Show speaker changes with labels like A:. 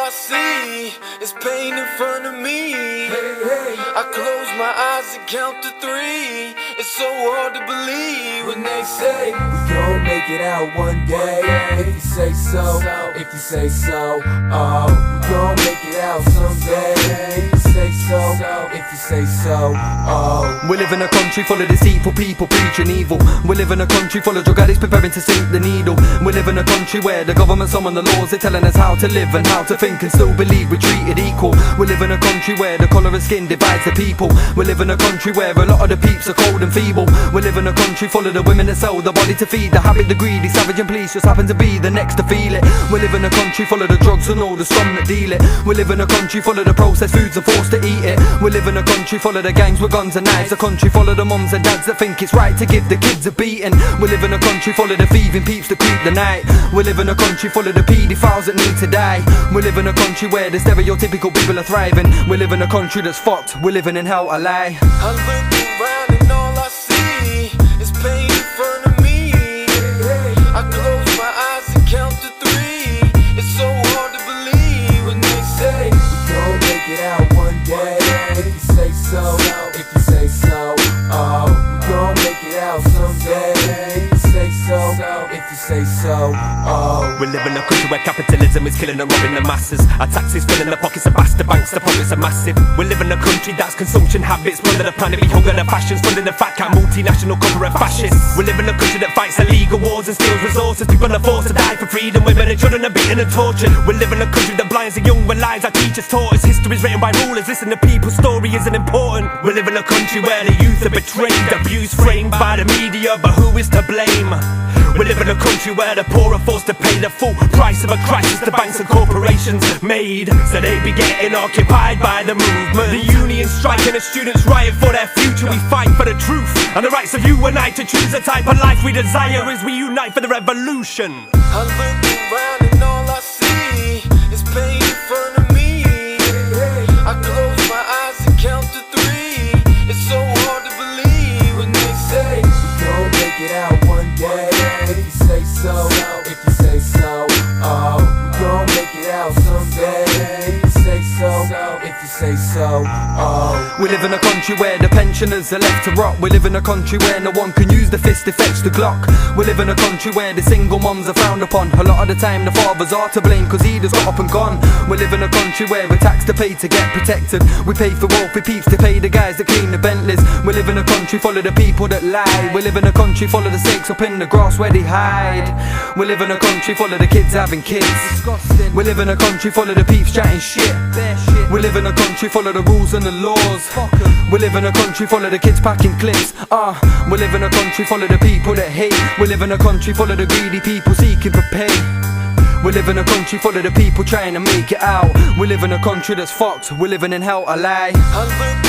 A: I see is pain in front of me. I close my eyes and count to 3. It's so hard to believe when they say
B: we gon' make it out one day. If you say so, if you say so. Oh, we gon' make it out someday. If you say so, if you say so. Oh,
C: we live in a country full of deceitful people preaching evil. We live in a country full of drug addicts preparing to sink the needle. We live in a country where the government summon the laws. They're telling us how to live and how to think and still believe we're treated equal. We live in a country where the colour of skin divides the people. We live in a country where a lot of the peeps are cold and feeble. We live in a country full of the women that sell the body to feed the habit, the greedy, savage and police just happen to be the next to feel it. We live in a country full of the drugs and all the scum that deal it. We live in a country full of the processed foods and forced to eat it. We live in a country full of the gangs with guns and knives. A country full of the mums and dads that think it's right to give the kids a beating. We live in a country full of the thieving peeps that creep the night. We live in a country full of the paedophiles that need to die. We live in a country where the stereotypical people are thriving. We live in a country that's fucked. We're living in hell, I lie.
A: I look around and all I see is pain in front of me. I close my eyes and count to 3. It's so hard to believe when they say
B: we gon' make it out one day. If you say so, if you say so. Oh, we gon' make it out someday. If you say so, if you say so. Oh,
D: we live in a country where capitalism is killing and robbing the masses. Our taxes filling the pockets of bastard banks, the profits are massive. We live in a country that's consumption habits plunder the planet, we hunger the passions, funding the fat cat multinational corporate fascists. We live in a country that fights illegal wars and steals resources. People are forced to die for freedom, women and children are beaten and tortured. We live in a country that blinds the young when lies our teachers taught us. History is written by rulers, listen to people's story isn't important. We live in a country where the youth are betrayed, abused, framed by the media, but who is to blame? We live in a country where the poor are forced to pay the full price of a crisis the banks and corporations made, so they be getting occupied by the movement. The unions striking, the students riot for their future. We fight for the truth and the rights of you and I to choose the type of life we desire as we unite for the revolution.
A: I look around and all I see is pain in front of me. I close my eyes and count to 3. It's so hard to believe when they say
B: we gon' make it out one day. If you say so, if you say so. Oh, we gon' make it out someday. If you say so, if you say so. Oh,
C: we live in a country where the pensioners are left to rot. We live in a country where no one can use the fist to fetch the Glock. We live in a country where the single mums are frowned upon. A lot of the time the fathers are to blame cause he just got up and gone. We live in a country where we're taxed to pay to get protected. We pay for wealthy peeps to pay the guys that clean the Bentleys. We live in a country full of the people that lie. We live in a country full of the snakes up in the grass where they hide. We live in a country full of the kids having kids. We live in a country full of the peeps chatting shit. We live in a country full of the rules and the laws. We live in a country full of the kids packing clips. We live in a country full of the people that hate. We live in a country full of the greedy people seeking for pay. We live in a country full of the people trying to make it out. We live in a country that's fucked. We're living in hell, I lie.
A: I look